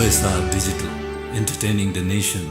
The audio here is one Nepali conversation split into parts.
OSR Digital, entertaining the nation.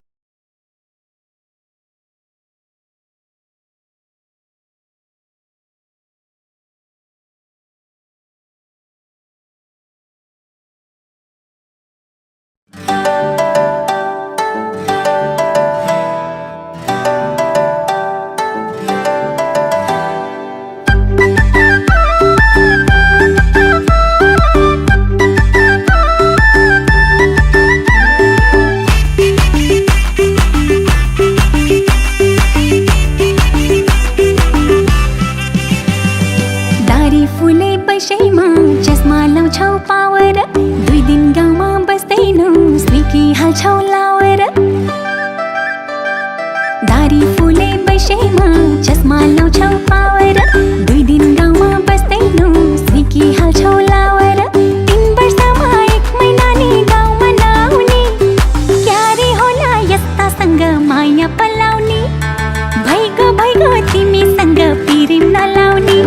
चस्मा लाउँछौ पावर 2 दिन गाउँमा बस्दैनौ स्निकी हाल्छौ लावर दारी फुले बैसैमा चस्मा लाउँछौ पावर 2 दिन गाउँमा बस्दैनौ स्निकी हाल्छौ लावर 3 वर्षमा 1 महिना नि गाउँमा नआउने क्यारे होला यस्तासँग माया पलाउने भइगो तिमीसँग पिरिम नलाउने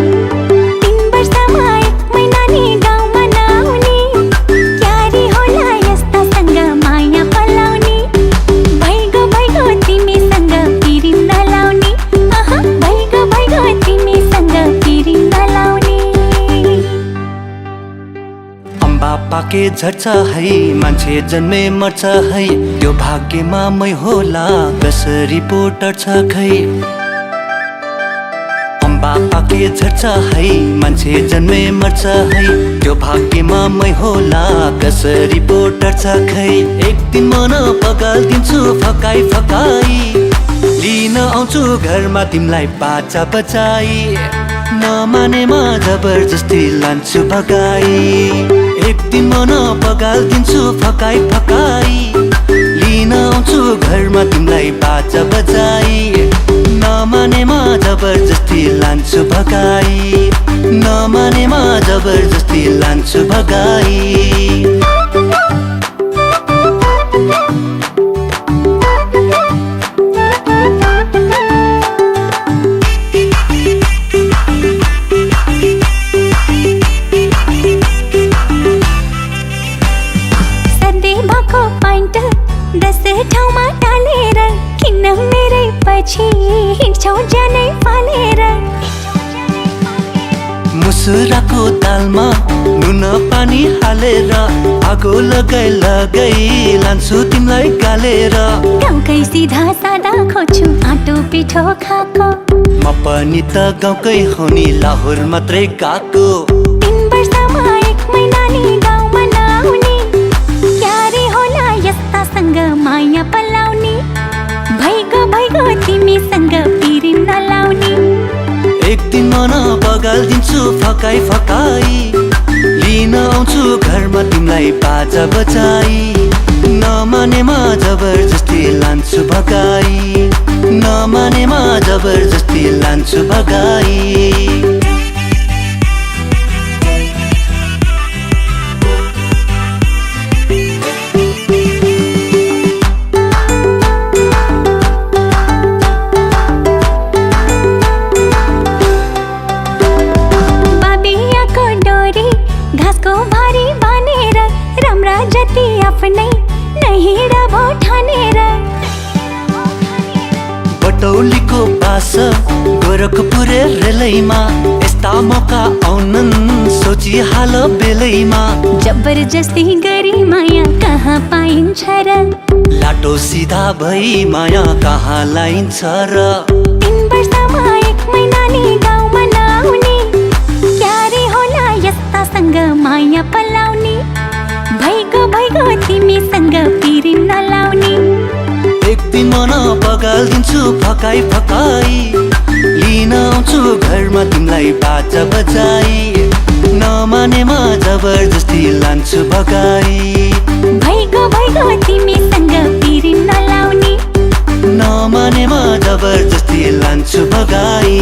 पाके झर्छ है मान्छे जन्मे मर्छ है त्यो भाग्यमा मै होला कसरी पो टर्छ खै अम्बा पाके झर्छ है मान्छे जन्मे मर्छ है त्यो भाग्यमा मै होला कसरी पो टर्छ खै एक दिन मन पगाल्दिन्छु फकाई फकाई लिन आउँछु घरमा तिमीलाई बाचा बचाई नमानेमा जबरजस्ती लान्छु भगाई एक दिन मन पगाल्दिन्छु फकाई फकाई लिन आउँछु घरमा तिमीलाई बाजा बजाई नमानेमा जबरजस्ती लान्छु भगाई नमानेमा जबरजस्ती लान्छु भगाई ठाउँमा टालेर किन मेरै पछि हिँड्छौ ज्यानै फालेर मुसुराको दालमा नुन पानी हालेर आगो लगाई लान्छु तिमीलाई गालेर गाउँकै सिधा सादा खोज्छु आटो पिठो खाको म पनि त गाउँकै हो नि लाहोर मात्रै गएको 3 वर्षमा 1 महिना नि गाउँमा नआउने क्यारे होला यस्तासँग माया पलाउने भइगो तिमीसँग पिरिम नलाउने एक दिन मन पगाल्दिन्छु फकाई फकाई लिन आउँछु घरमा तिमीलाई बाजा बजाई नमानेमा जबरजस्ती लान्छु भगाई नमानेमा जबरजस्ती लान्छु भगाई आफ्नै नहिँड भो ठानेर बटौलीको बास गोरखपुर रेलैमा यस्ता मौका आउनन् सोची हाल बेलैमा जबरजस्ती गरी माया कहाँ पाइन्छ र लाटो सिधा भई माया कहाँ लाइन्छ र 3 वर्षमा 1 महिना नि गाउँमा नआउने क्यारे होला यस्तासँग माया पलाउने भइगो तिमीसँग पिरिम नलाउने एक दिन मन पगाल्दिन्छु फकाई फकाई लिन आउँछु घरमा तिमीलाई बाजा बजाई नमानेमा जबरजस्ती लान्छु भगाई भइगो तिमीसँग पिरिम नलाउने नमानेमा जबरजस्ती लान्छु भगाई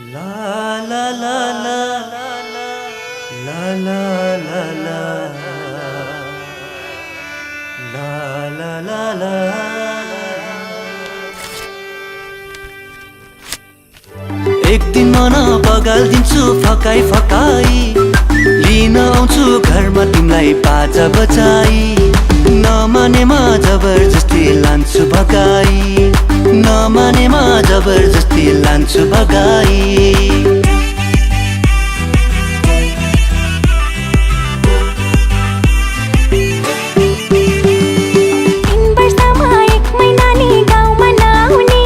ला ला ला ला ला ला ला ला ला ला एक दिन मन बगाल्दिन्छु फकाई फकाई लिन आउँछु घरमा तिमीलाई बाजा बजाई नमानेमा जबरजस्ती लान्छु भगाई नमानेमा जबरजस्ती लान्छु भगाई 3 वर्षमा 1 महिना नि गाउँमा नआउने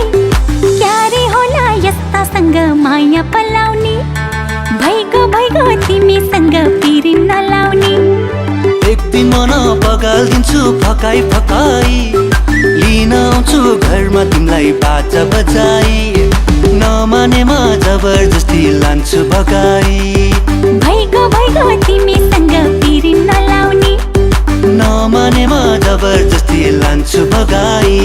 क्यारे होला यस्तासँग माया पलाउने भइगो तिमीसँग पिरिम नलाउने एक दिन मन बगाल्दिन्छु फकाई फकाई लिन आउँछु घरमा तिमीलाई बाजा बजाई नमानेमा जबरजस्ती लान्छु भगाई भइगो तिमीसँग पिरिम नलाउने नमानेमा जबरजस्ती लान्छु भगाई